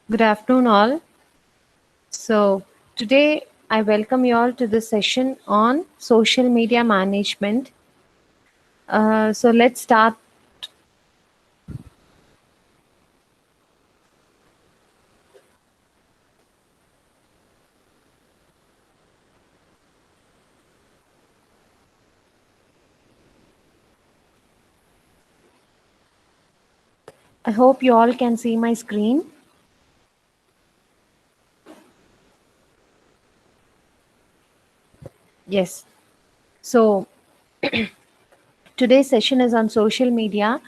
Good afternoon, all. So, today I welcome you all to the session on social media management. Let's start. I hope you all can see my screen. Yes. So, today's session is on social media.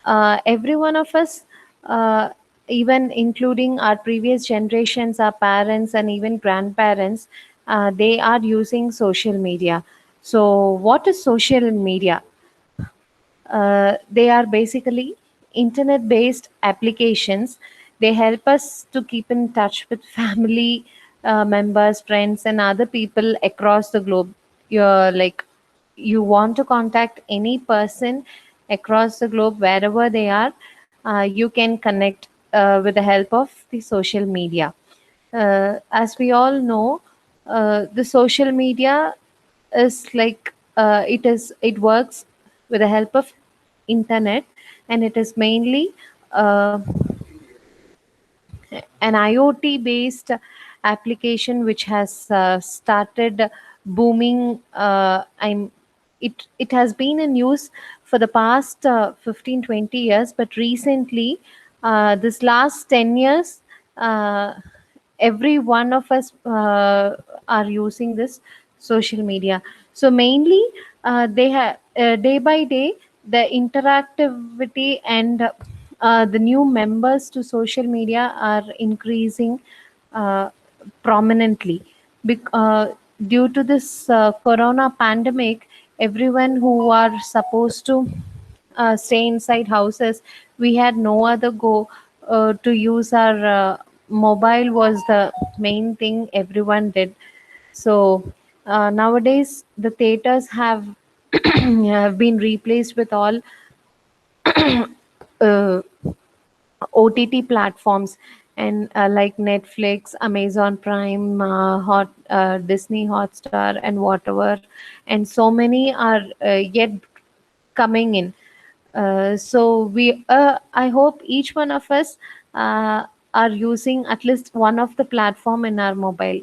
Every one of us, uh, even including our previous generations, our parents, and even grandparents, they are using social media. So, what is social media? They are basically internet based applications. They help us to keep in touch with family members, friends, and other people across the globe. You're like, you want to contact any person across the globe, wherever they are, you can connect with the help of the social media. As we all know, the social media is like, it works with the help of internet, and it is mainly an IoT based application which has started booming. It has been in use for the past 15-20 years, but recently, this last 10 years, uh, every one of us are using this social media. So mainly, they have day by day, the interactivity and the new members to social media are increasing uh, prominently. Due to this corona pandemic, everyone who are supposed to stay inside houses, we had no other go to use our mobile was the main thing everyone did. So nowadays the theaters have have been replaced with all uh, OTT platforms, and like Netflix, Amazon Prime, Disney Hotstar, and whatever, and so many are yet coming in. I hope each one of us are using at least one of the platform in our mobile,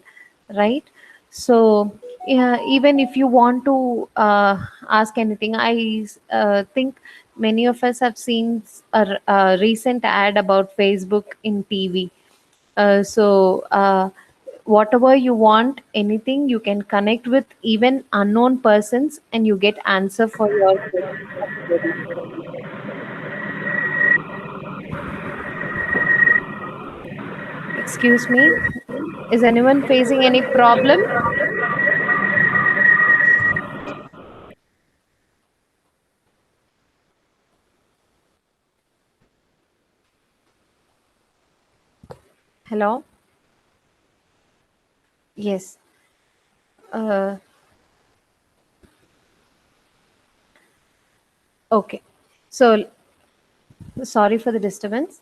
right? So yeah, even if you want to ask anything, I think many of us have seen a recent ad about Facebook in TV. Whatever you want, anything you can connect with even unknown persons, and you get answer for your query. Excuse me. Is anyone facing any problem? Hello? Yes. Uh, okay. So, sorry for the disturbance.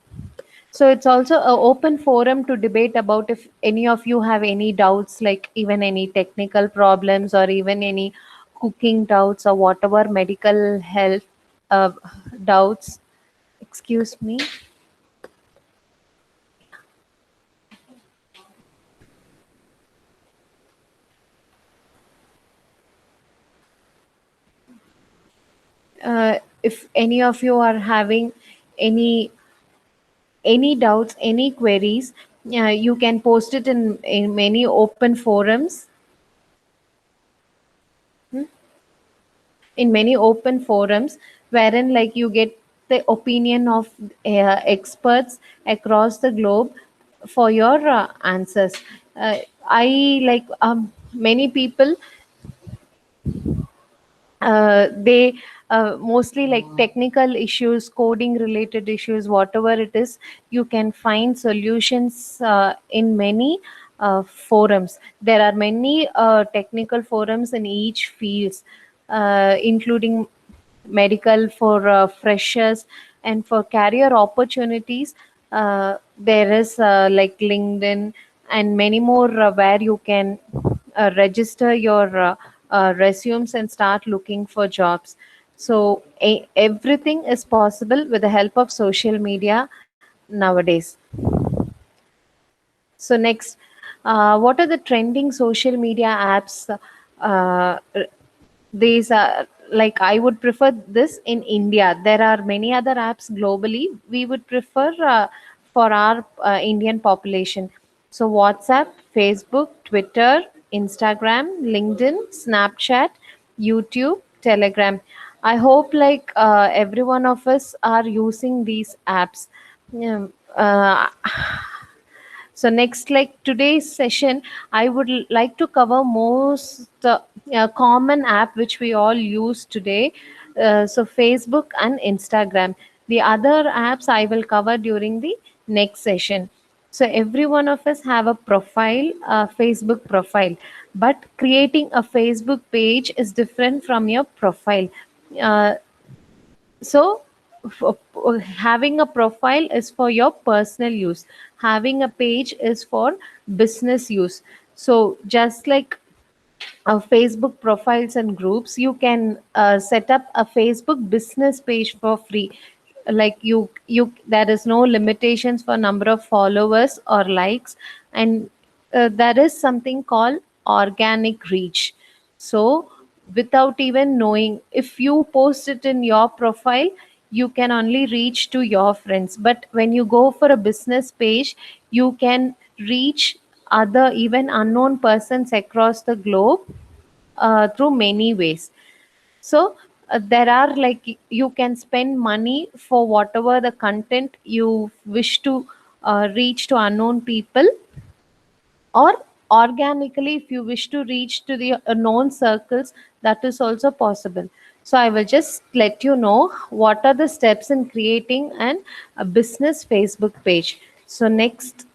So, it's also an open forum to debate about if any of you have any doubts, like even any technical problems or even any cooking doubts or whatever medical health uh, doubts. Excuse me. If any of you are having any any doubts, any queries, you can post it in many open forums. hmm, in many open forums, wherein like you get the opinion of experts across the globe for your answers. uh, I like many people, they mostly like technical issues, coding related issues, whatever it is, you can find solutions in many forums. There are many technical forums in each fields, including medical for freshers and for career opportunities. There is like LinkedIn and many more where you can register your resumes and start looking for jobs. So everything is possible with the help of social media nowadays. So next, what are the trending social media apps? Uh, these are like I would prefer this in India. There are many other apps globally. We would prefer for our Indian population. So WhatsApp, Facebook, Twitter, Instagram, LinkedIn, Snapchat, YouTube, Telegram. I hope like every one of us are using these apps. Yeah, so next, like today's session, I would like to cover most common app which we all use today. So Facebook and Instagram. The other apps I will cover during the next session. So every one of us have a profile, a Facebook profile, but creating a Facebook page is different from your profile. Uh, so having a profile is for your personal use, having a page is for business use. So just like Facebook profiles and groups, you can set up a Facebook business page for free. Like you there is no limitations for number of followers or likes. And there is something called organic reach. So without even knowing, if you post it in your profile, you can only reach to your friends, but when you go for a business page, you can reach other even unknown persons across the globe through many ways. So there are like you can spend money for whatever the content you wish to reach to unknown people, or organically if you wish to reach to the known circles, that is also possible. So I will just let you know what are the steps in creating a business Facebook page. So next,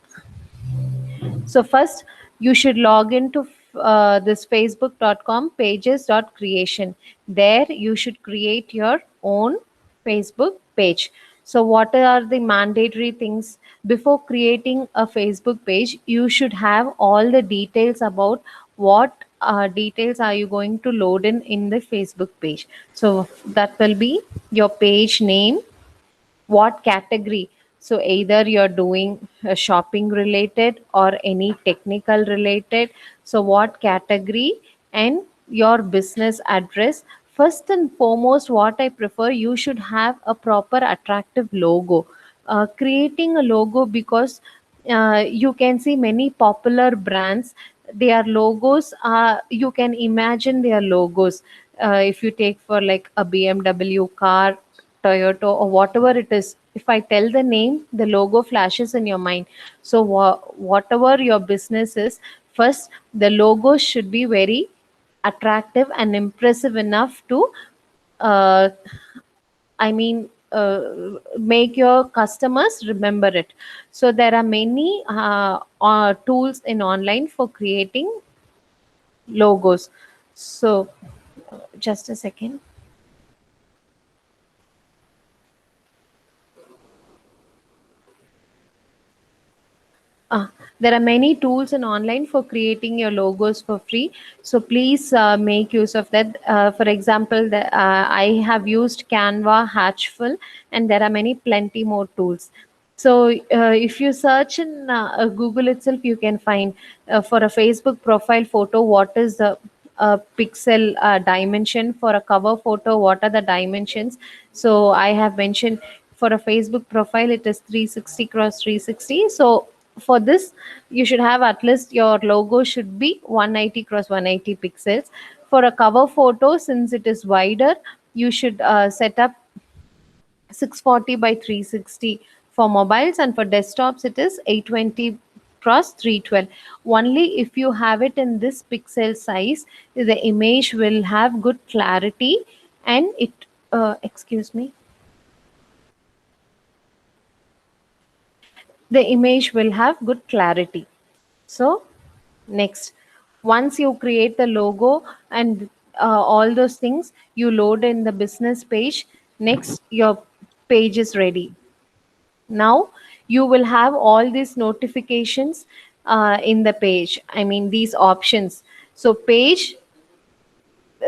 so first, you should log into this facebook.com pages.creation. There you should create your own Facebook page. So what are the mandatory things before creating a Facebook page? You should have all the details about what details are you going to load in the Facebook page. So that will be your page name, what category. So either you're doing shopping related or any technical related. So what category, and your business address. First and foremost, what I prefer, you should have a proper attractive logo. Creating a logo, because you can see many popular brands, their logos are, you can imagine their logos. If you take for like a BMW car, Toyota, or whatever it is, if I tell the name, the logo flashes in your mind. So whatever your business is, first the logo should be very attractive and impressive enough to uh, I mean, make your customers remember it. So there are many tools in online for creating logos. So just a second. There are many tools in online for creating your logos for free. So please make use of that. For example, I have used Canva, Hatchful, and there are many plenty more tools. So if you search in Google itself, you can find for a Facebook profile photo, what is the pixel dimension. For a cover photo, what are the dimensions. So I have mentioned for a Facebook profile, it is 360 cross 360. So for this, you should have at least your logo should be 180 cross 180 pixels. For a cover photo, since it is wider, you should set up 640 by 360 for mobiles, and for desktops it is 820 cross 312. Only if you have it in this pixel size, the image will have good clarity, and it excuse me, the image will have good clarity. So next, once you create the logo and all those things, you load in the business page. Next, your page is ready. Now you will have all these notifications in the page, I mean these options. So page,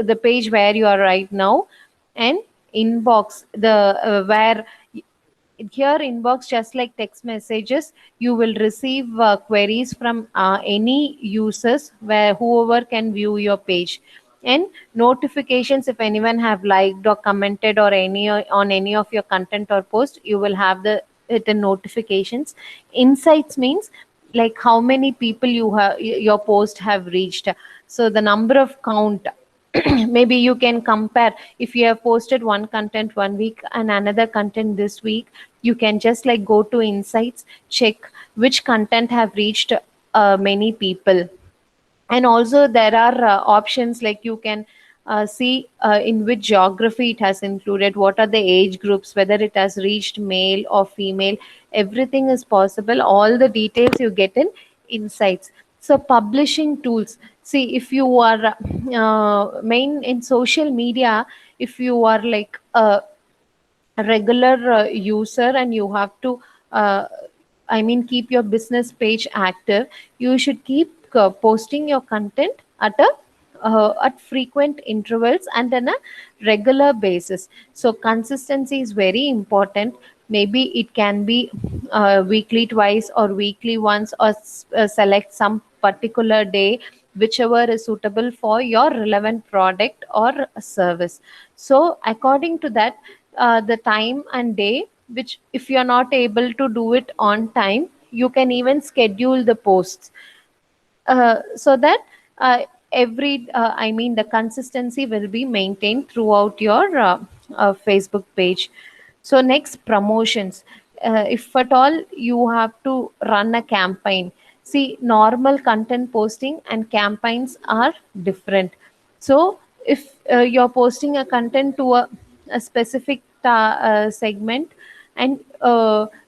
the page where you are right now, and inbox, the where here inbox, just like text messages, you will receive queries from any users where whoever can view your page. And notifications, if anyone have liked or commented or any on any of your content or post, you will have the written notifications. Insights means like how many people you have your post have reached, so the number of count. Maybe you can compare, if you have posted one content one week and another content this week, you can just like go to insights, check which content have reached many people. And also there are options like you can see in which geography it has included, what are the age groups, whether it has reached male or female. Everything is possible, all the details you get in insights. So publishing tools, see if you are main in social media, if you are like a regular user and you have to uh, I mean keep your business page active, you should keep posting your content at frequent intervals and on a regular basis. So consistency is very important. Maybe it can be weekly twice or weekly once, or select some particular day, whichever is suitable for your relevant product or service. So according to that, the time and day, which if you're not able to do it on time, you can even schedule the posts so that I mean the consistency will be maintained throughout your Facebook page. So next, promotions. If at all you have to run a campaign, see normal content posting and campaigns are different. So if you're posting a content to a specific segment, and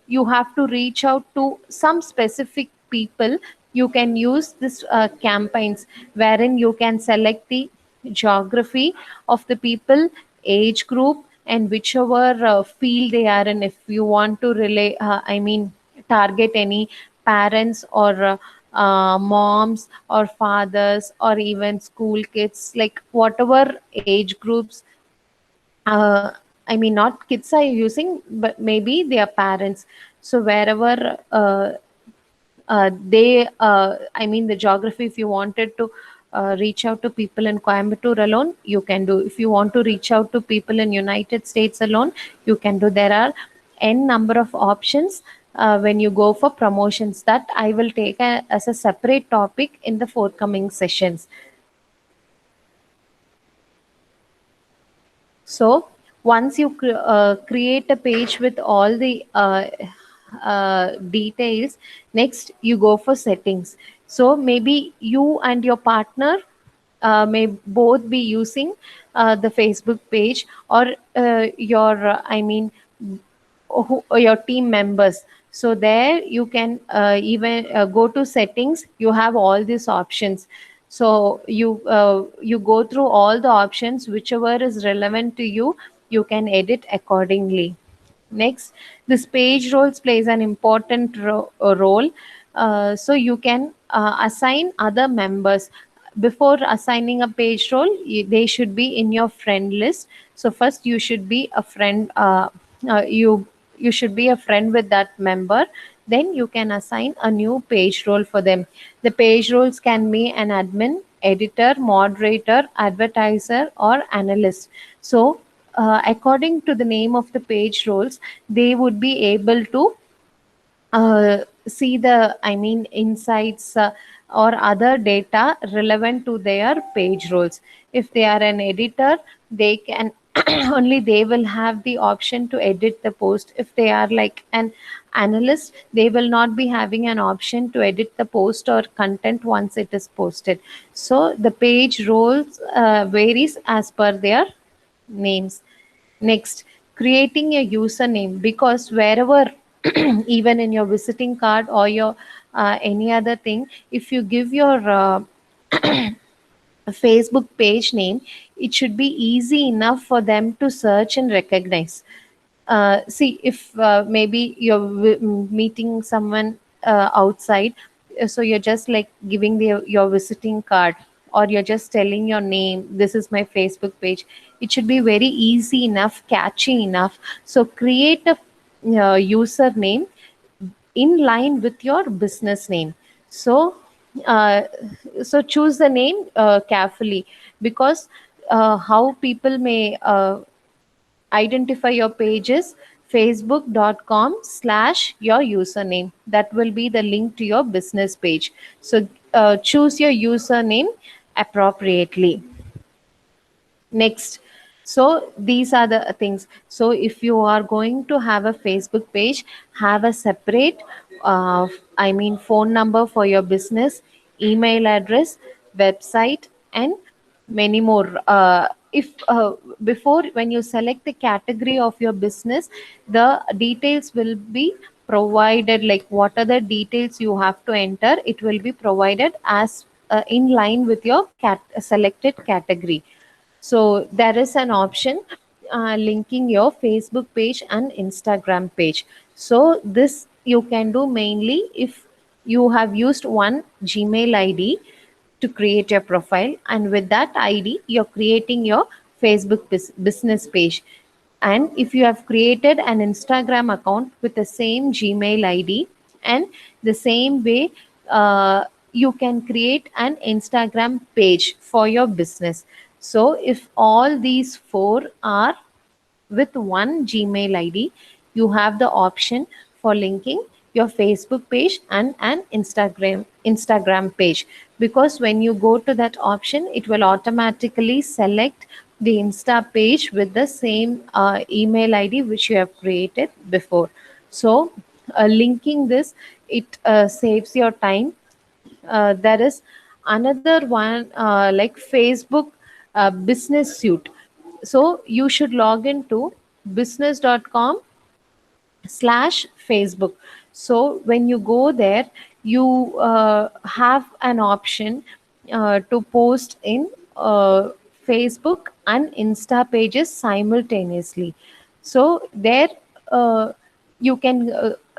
you have to reach out to some specific people, you can use this campaigns, wherein you can select the geography of the people, age group, and whichever field they are in. If you want to relay I mean target any parents or moms or fathers or even school kids, like whatever age groups, uh, I mean, not kids are using, but maybe their parents. So wherever I mean, the geography, if you wanted to reach out to people in Coimbatore alone, you can do. If you want to reach out to people in United States alone, you can do. There are n number of options when you go for promotions, that I will take as a separate topic in the forthcoming sessions. So once you create a page with all the details, next you go for settings. So maybe you and your partner may both be using the Facebook page, or your I mean your team members. So there you can even go to settings, you have all these options. So you go through all the options, whichever is relevant to you, you can edit accordingly. Next, this page roles plays an important role. So you can assign other members. Before assigning a page role, they should be in your friend list. So first you should be a friend. You should be a friend with that member. Then you can assign a new page role for them. The page roles can be an admin, editor, moderator, advertiser, or analyst. So according to the name of the page roles, they would be able to see the I mean insights or other data relevant to their page roles. If they are an editor, they can only they will have the option to edit the post. If they are like an analyst, they will not be having an option to edit the post or content once it is posted. So the page roles varies as per their names. Next, creating a username, because wherever, even in your visiting card or your any other thing, if you give your Facebook page name, it should be easy enough for them to search and recognize. see if maybe you're meeting someone outside, so you're just like giving your visiting card, or you're just telling your name, this is my Facebook page. It should be very easy enough, catchy enough. So create a username in line with your business name. So uh, so choose the name carefully, because how people may identify your pages, facebook.com/ your username. That will be the link to your business page. So choose your username appropriately. Next, so these are the things. So if you are going to have a Facebook page, have a separate I mean phone number for your business, email address, website, and many more. If before, when you select the category of your business, the details will be provided, like what are the details you have to enter, it will be provided as in line with your selected category. So there is an option linking your Facebook page and Instagram page. So this you can do mainly if you have used one Gmail ID to create your profile, and with that ID you're creating your Facebook business page. And if you have created an Instagram account with the same Gmail ID, and the same way, you can create an Instagram page for your business. So if all these four are with one Gmail ID, you have the option for linking your Facebook page and an Instagram page. Because when you go to that option, it will automatically select the Insta page with the same email ID which you have created before. So linking this, it saves your time. There is another one like Facebook business suite. So you should log into business.com/Facebook. So when you go there, you have an option to post in Facebook and Insta pages simultaneously. So there you can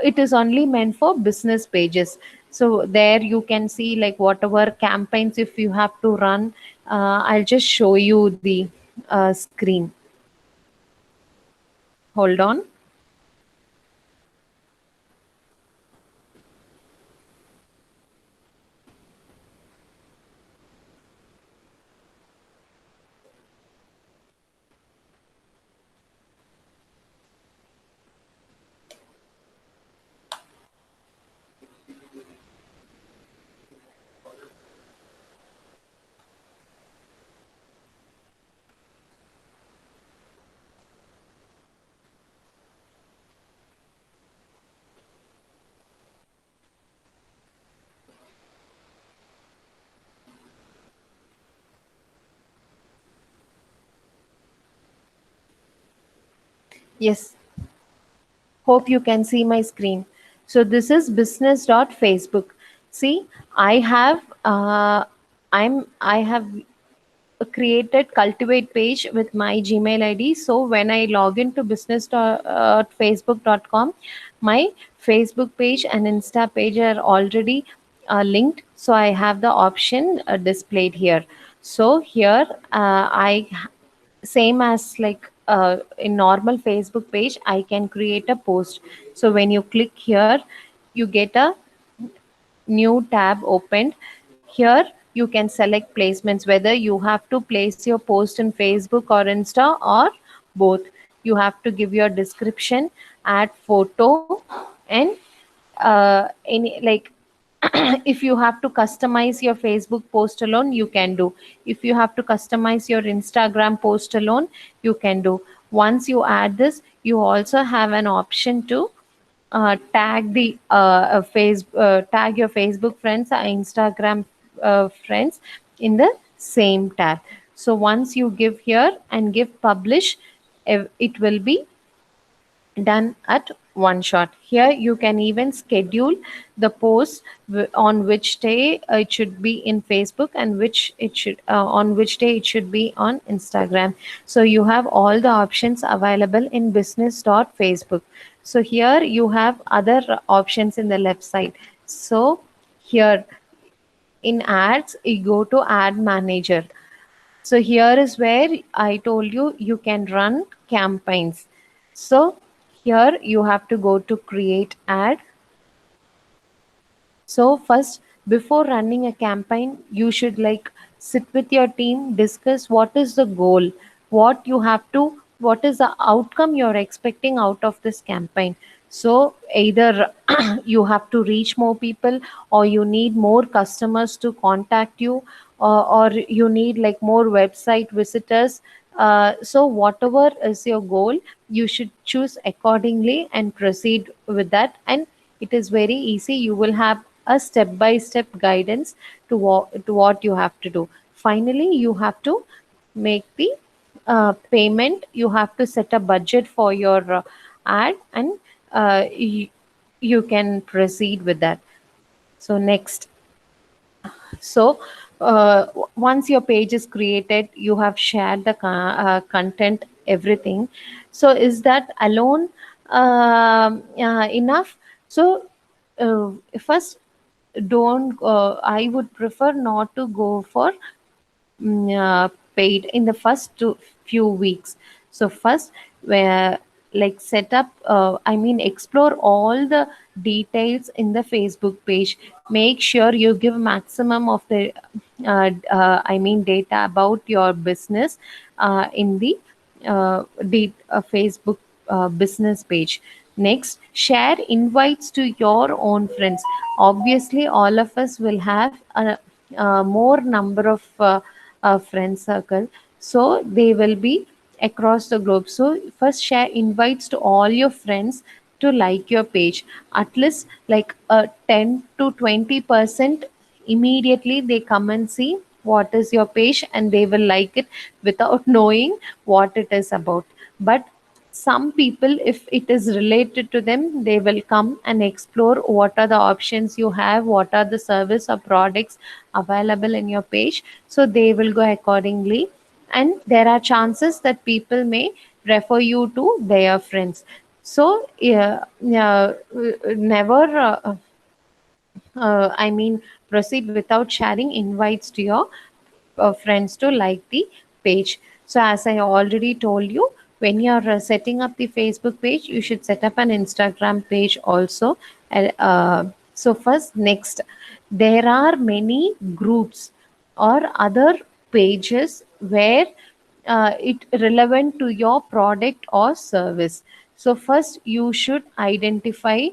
it is only meant for business pages. So there you can see like whatever campaigns if you have to run. I'll just show you the screen. Hold on. Yes, hope you can see my screen. So this is business.facebook. See, I have I have created cultivate page with my Gmail ID. So when I log into business.facebook.com, my Facebook page and Insta page are already linked. So I have the option displayed here. So here I same as like in normal Facebook page, I can create a post. So when you click here, you get a new tab opened. Here you can select placements, whether you have to place your post in Facebook or Insta, or both. You have to give your description, add photo, and any like if you have to customize your Facebook post alone, you can do. If you have to customize your Instagram post alone, you can do. Once you add this, you also have an option to tag your Facebook friends or Instagram friends in the same tag. So once you give here and give publish, it will be done at one shot. Here you can even schedule the post on which day it should be in Facebook, and which it should on which day it should be on Instagram. So you have all the options available in business.facebook. So here you have other options in the left side. So here in ads, you go to ad manager. So here is where I told you you can run campaigns. So here you have to go to create ad. So first, before running a campaign, you should like sit with your team, discuss what is the goal, what is the outcome you're expecting out of this campaign. So either you have to reach more people, or you need more customers to contact you, or you need like more website visitors. So whatever is your goal, you should choose accordingly and proceed with that. And it is very easy. You will have a step by step guidance to what you have to do. Finally, you have to make the payment. You have to set a budget for your ad, and you can proceed with that. So next, so once your page is created, you have shared the content, everything. So is that alone enough? So first, don't I would prefer not to go for paid in the first few weeks. So first, where like set up, I mean, explore all the details in the Facebook page. Make sure you give maximum of the I mean data about your business in the Facebook business page. Next, share invites to your own friends. Obviously, all of us will have a more number of friend circle, so they will be across the globe. So first, share invites to all your friends to like your page. At least like 10 to 20% immediately they come and see what is your page, and they will like it without knowing what it is about. But some people, if it is related to them, they will come and explore what are the options you have, what are the service or products available in your page. So they will go accordingly, and there are chances that people may refer you to their friends. So yeah, never I mean, proceed without sharing invites to your friends to like the page. So, as I already told you, when you're setting up the Facebook page, you should set up an Instagram page also. So, first, next, there are many groups or other pages where it relevant to your product or service. So first you should identify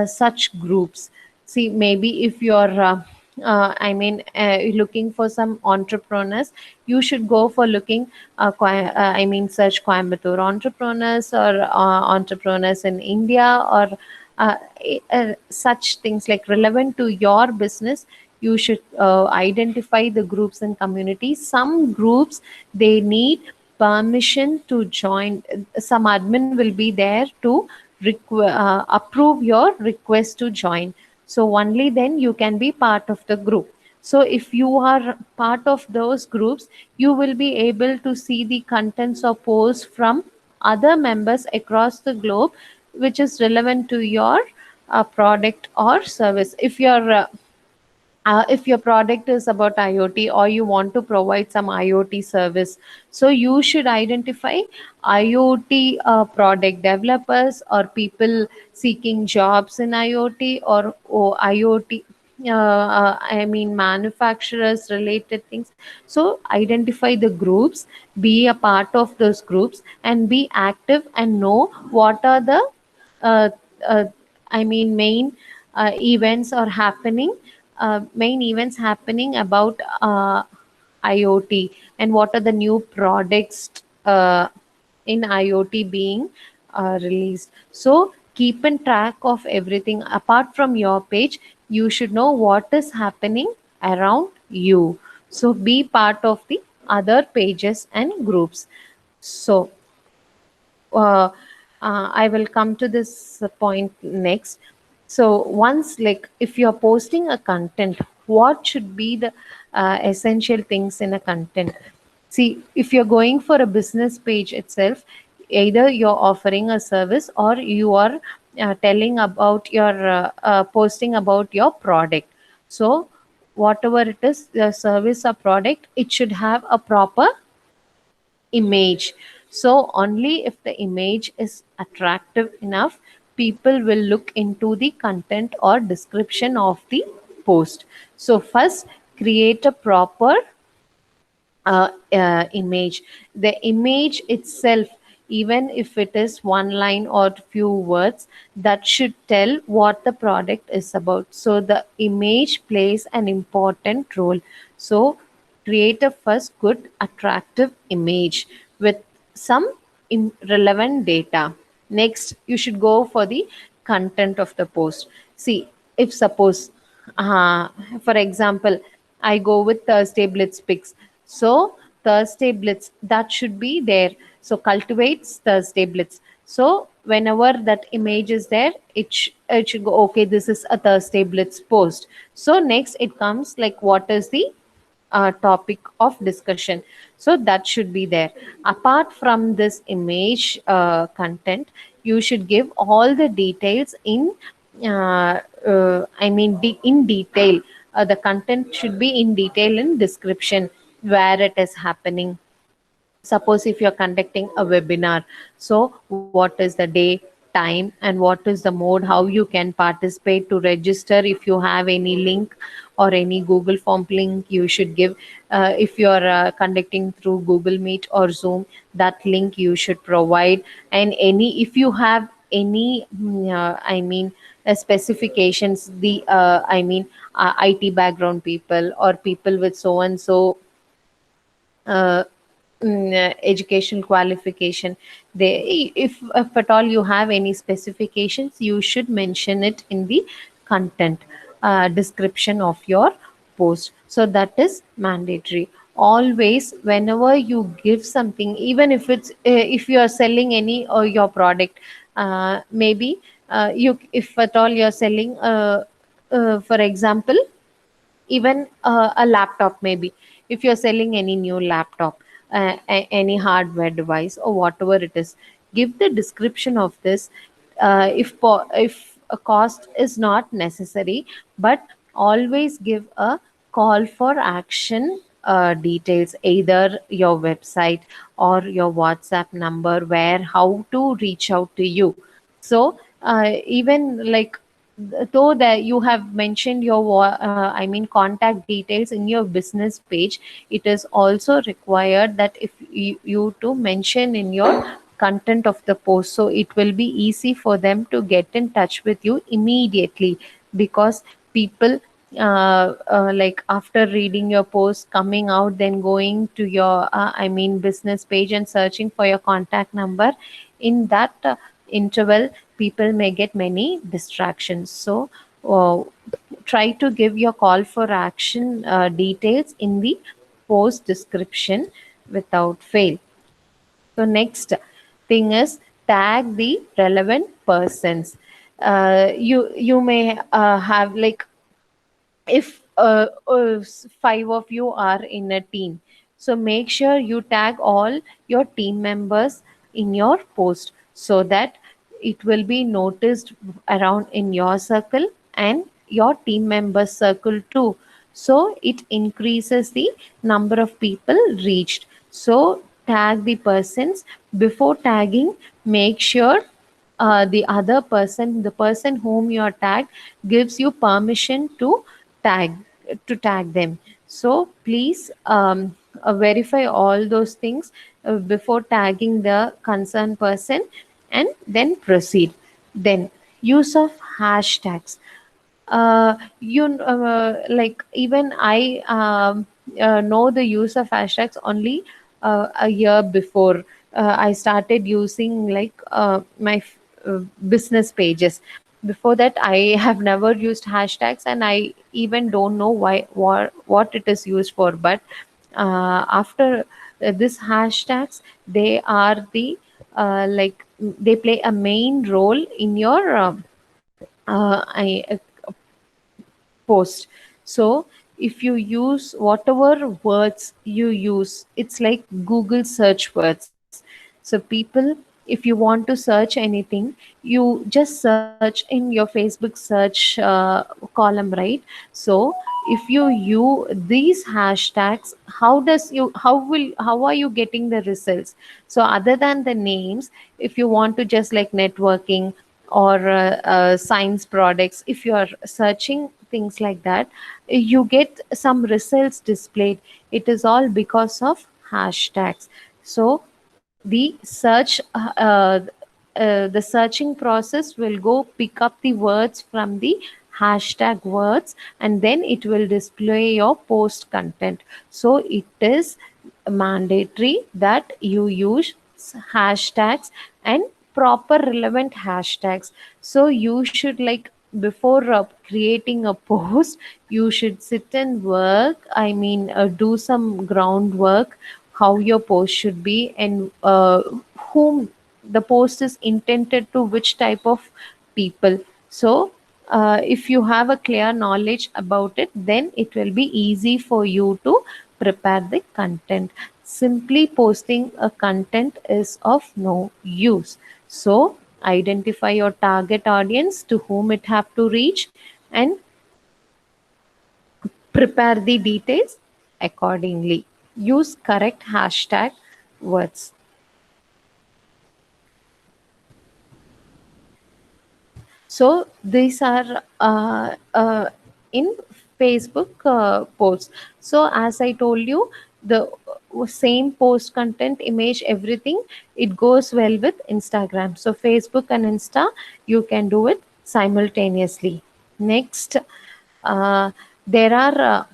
such groups. See, maybe if you're looking for some entrepreneurs, you should go for looking search Coimbatore entrepreneurs, or entrepreneurs in India, or such things like relevant to your business. You should identify the groups and communities. Some groups, they need permission to join. Some admin will be there to approve your request to join. So only then you can be part of the group. So if you are part of those groups, you will be able to see the contents or posts from other members across the globe, which is relevant to your product or service. If your product is about IoT, or you want to provide some IoT service, so you should identify IoT product developers, or people seeking jobs in IoT, or IoT. Manufacturers related things. So identify the groups, be a part of those groups, and be active and know what are the uh, uh, main events are happening, main events happening about IoT, and what are the new products in IoT being released. So keep in track of everything. Apart from your page, you should know what is happening around you. So be part of the other pages and groups. So uh, I will come to this point next. So once, like, if you're posting a content, what should be the essential things in a content? See, if you're going for a business page itself, either you're offering a service or you are telling about your posting about your product. So whatever it is, the service or product, it should have a proper image. So only if the image is attractive enough, people will look into the content or description of the post. So first, create a proper image. The image itself, even if it is one line or few words, that should tell what the product is about. So the image plays an important role. So create a first good attractive image with some relevant data. Next, you should go for the content of the post. See, if suppose, uh, for example, I go with Thursday Blitz picks. So Thursday Blitz, that should be there. So cultivates Thursday Blitz. So whenever that image is there, it should go, okay, this is a Thursday Blitz post. So next it comes like, what is the topic of discussion? So that should be there. Apart from this image content, you should give all the details in in detail. The content should be in detail in description, where it is happening. Suppose if you're conducting a webinar, so what is the day, time, and what is the mode, how you can participate. To register, if you have any link or any Google form link, you should give. If you're conducting through Google Meet or Zoom, that link you should provide. And any, if you have any specifications, the IT background people or people with so and so uh, educational qualification, they, if at all you have any specifications, you should mention it in the content description of your post. So that is mandatory. Always, whenever you give something, even if it's if you are selling any or your product, maybe you, if at all you're selling for example, even a laptop, maybe if you're selling any new laptop, any hardware device or whatever it is, give the description of this. If a cost is not necessary, but always give a call for action details, either your website or your WhatsApp number, where how to reach out to you. So even like, though that you have mentioned your contact details in your business page, it is also required that if you to mention in your content of the post, so it will be easy for them to get in touch with you immediately. Because people, like, after reading your post, coming out, then going to your business page and searching for your contact number, in that interval, people may get many distractions. So uh, try to give your call for action details in the post description without fail. So next thing is, tag the relevant persons. You may have like, if five of you are in a team, so make sure you tag all your team members in your post, so that it will be noticed around in your circle and your team members circle too. So it increases the number of people reached. So tag the persons. Before tagging, make sure the other person, the person whom you are tagged, gives you permission tag tag them. So please verify all those things before tagging the concerned person, and then proceed. Then, use of hashtags. Like, even I know the use of hashtags only a year before I started using, like, business pages. Before that, I have never used hashtags, and I even don't know what it is used for. But after this hashtags, they are the like they play a main role in your post. So if you use whatever words you use, it's like Google search words. So people, if you want to search anything, you just search in your Facebook search column, right? So if you these hashtags, how are you getting the results? So other than the names, if you want to just like networking or science products, if you are searching things like that, you get some results displayed. It is all because of hashtags. So the searching process will go pick up the words from the hashtag words, and then it will display your post content. So it is mandatory that you use hashtags and proper relevant hashtags. So you should like, before creating a post, you should sit and work, do some groundwork, how your post should be, and whom the post is intended to, which type of people. So if you have a clear knowledge about it, then it will be easy for you to prepare the content. Simply posting a content is of no use. So identify your target audience to whom it have to reach, and prepare the details accordingly. Use correct hashtag words. So these are in Facebook posts. So as I told you, the same post content, image, everything, it goes well with Instagram. So Facebook and Insta, you can do it simultaneously. Next, uh, there are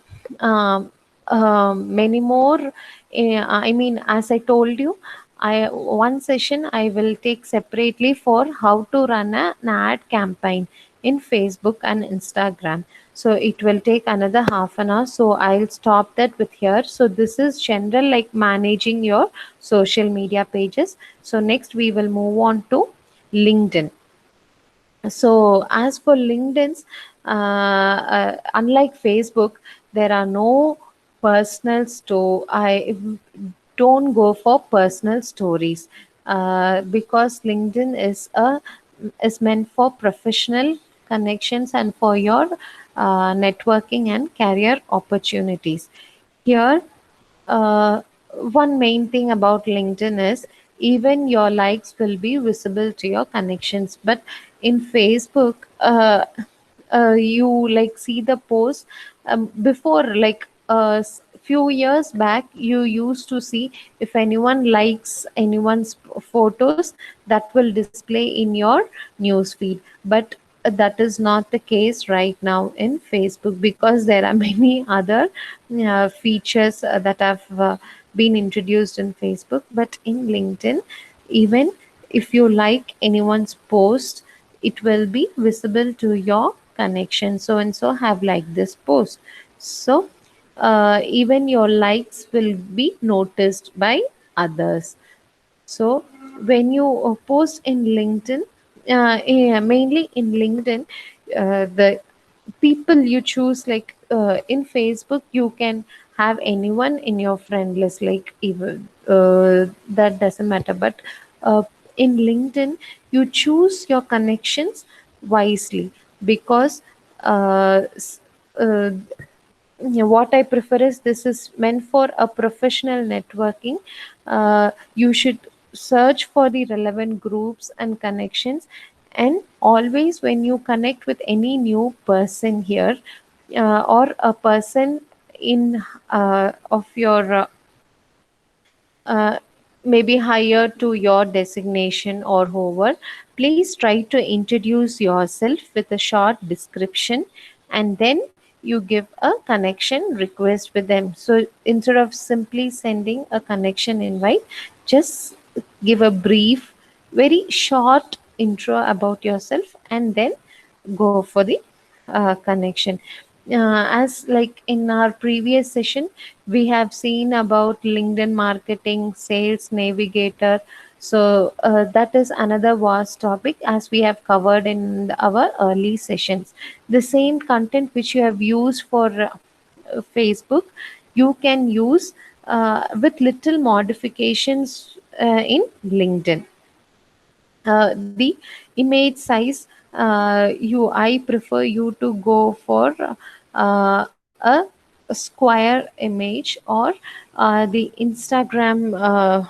many more. As I told you, one session I will take separately for how to run an ad campaign in Facebook and Instagram. So it will take another half an hour. So I'll stop that with here. So this is general, like managing your social media pages. So next we will move on to LinkedIn. So as for LinkedIn's, unlike Facebook, there are no personal I don't go for personal stories because LinkedIn is meant for professional connections and for your networking and career opportunities. Here, uh, one main thing about LinkedIn is even your likes will be visible to your connections. But in Facebook, you like see the post before, like few years back, you used to see if anyone likes anyone's photos, that will display in your news feed. But that is not the case right now in Facebook, because there are many other features that have been introduced in Facebook. But in LinkedIn, even if you like anyone's post, it will be visible to your connection. So and so have liked this post. So even your likes will be noticed by others. So when you post in LinkedIn, mainly in LinkedIn, the people you choose, like in Facebook, you can have anyone in your friend list, like even that doesn't matter. But in LinkedIn, you choose your connections wisely, because uh, s- uh, yeah, what I prefer is this is meant for a professional networking. You should search for the relevant groups and connections, and always when you connect with any new person here, or a person in of your uh, maybe higher to your designation or whoever, please try to introduce yourself with a short description, and then you give a connection request with them. So instead of simply sending a connection invite, just give a brief, very short intro about yourself, and then go for the connection. As like in our previous session, we have seen about LinkedIn marketing, sales navigator. So that is another vast topic, as we have covered in our early sessions. The same content which you have used for Facebook, you can use with little modifications in LinkedIn. The image size, you I prefer you to go for a square image, or the Instagram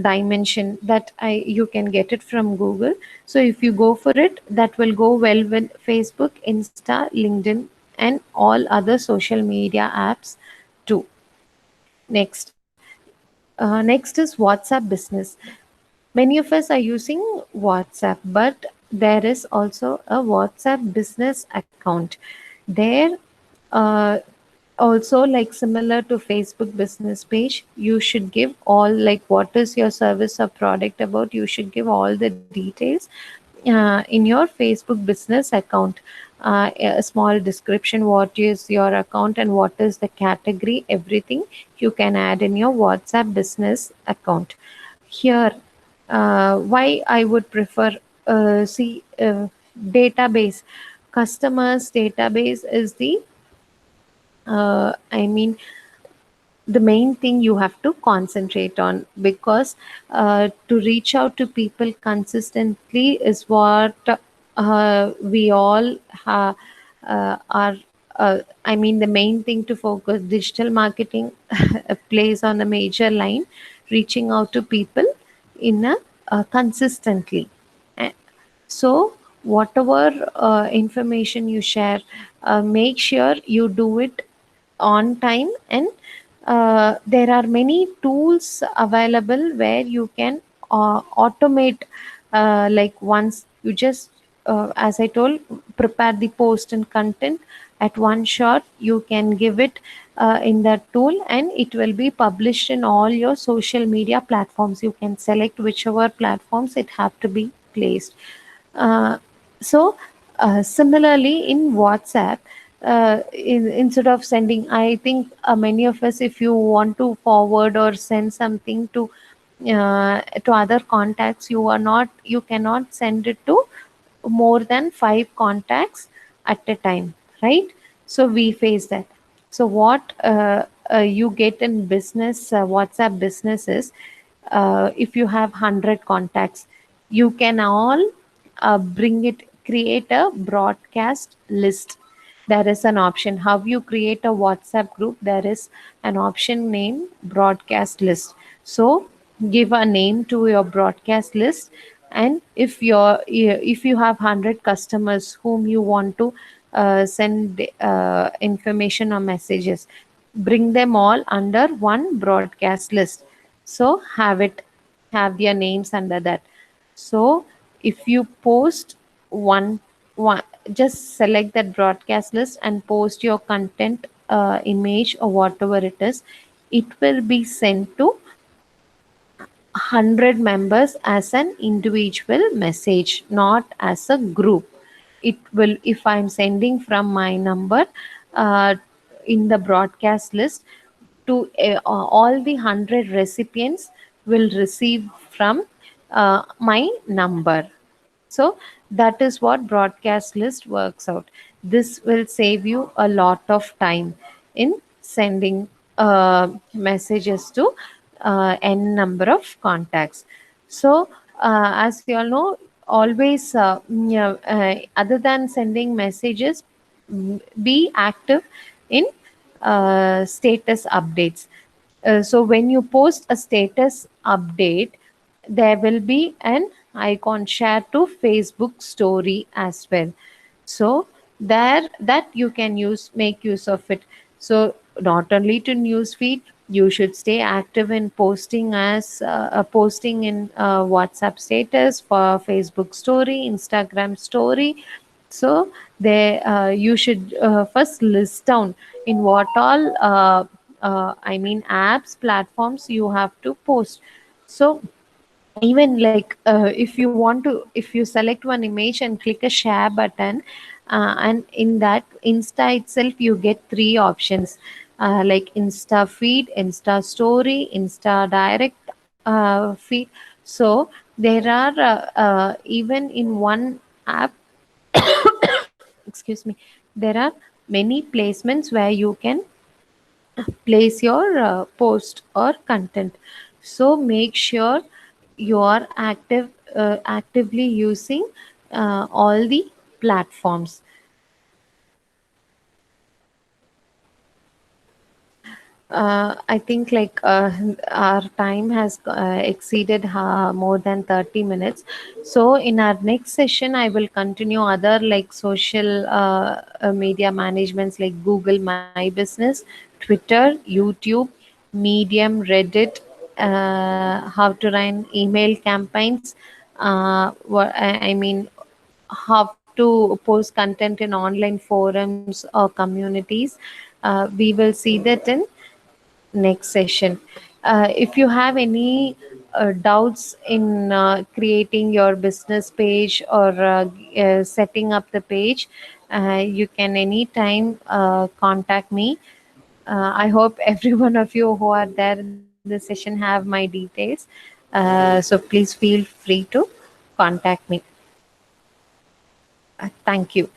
dimension that you can get it from Google. So if you go for it, that will go well with Facebook, Insta, LinkedIn, and all other social media apps too. Next, next is WhatsApp Business. Many of us are using WhatsApp, but there is also a WhatsApp Business account. There, uh, also, like similar to Facebook business page, you should give all, like what is your service or product about. You should give all the details in your Facebook business account. A small description, what is your account and what is the category, everything you can add in your WhatsApp business account. Here, why I would prefer, see, database, customers database is the, I mean, the main thing you have to concentrate on, because to reach out to people consistently is what we all are, I mean, the main thing to focus. Digital marketing plays on a major line, reaching out to people in a consistently. Eh, so whatever information you share, make sure you do it on time. And there are many tools available where you can automate, like once you just, as I told, prepare the post and content at one shot, you can give it in that tool, and it will be published in all your social media platforms. You can select whichever platforms it have to be placed. uh, so, similarly in WhatsApp, instead of sending, I think many of us, if you want to forward or send something to other contacts, you cannot send it to more than 5 contacts at a time, right? So we face that. So what you get in business, WhatsApp business is, if you have 100 contacts, you can all create a broadcast list. There is an option how you create a WhatsApp group. There is an option named broadcast list. So give a name to your broadcast list, and if you have 100 customers whom you want to send information or messages, bring them all under one broadcast list. So have their names under that. So if you post one, just select that broadcast list and post your content, image or whatever it is. It will be sent to 100 members as an individual message, not as a group. It will, if I'm sending from my number uh, in the broadcast list to all the 100 recipients will receive from my number. So that is what broadcast list works out. This will save you a lot of time in sending messages to n number of contacts. So as you all know, always, yeah, other than sending messages, be active in status updates. So when you post a status update, there will be an icon share to Facebook story as well. So there, that you can make use of it. So not only to newsfeed, you should stay active in posting in WhatsApp status, for Facebook story, Instagram story. So they, you should first list down in what all, I mean, apps, platforms you have to post. So even like, if you select one image and click a share button, and in that Insta itself you get three options, like Insta feed, Insta story, Insta direct, feed. So there are even in one app, excuse me, there are many placements where you can place your post or content. So make sure you are actively using all the platforms. I think like our time has exceeded more than 30 minutes. So in our next session, I will continue other like social media managements like Google My Business, Twitter, YouTube, Medium, Reddit, how to run email campaigns, I mean how to post content in online forums or communities. We will see that in next session. If you have any doubts in creating your business page or setting up the page, you can anytime contact me. I hope every one of you who are there in the session have my details. So please feel free to contact me. Thank you.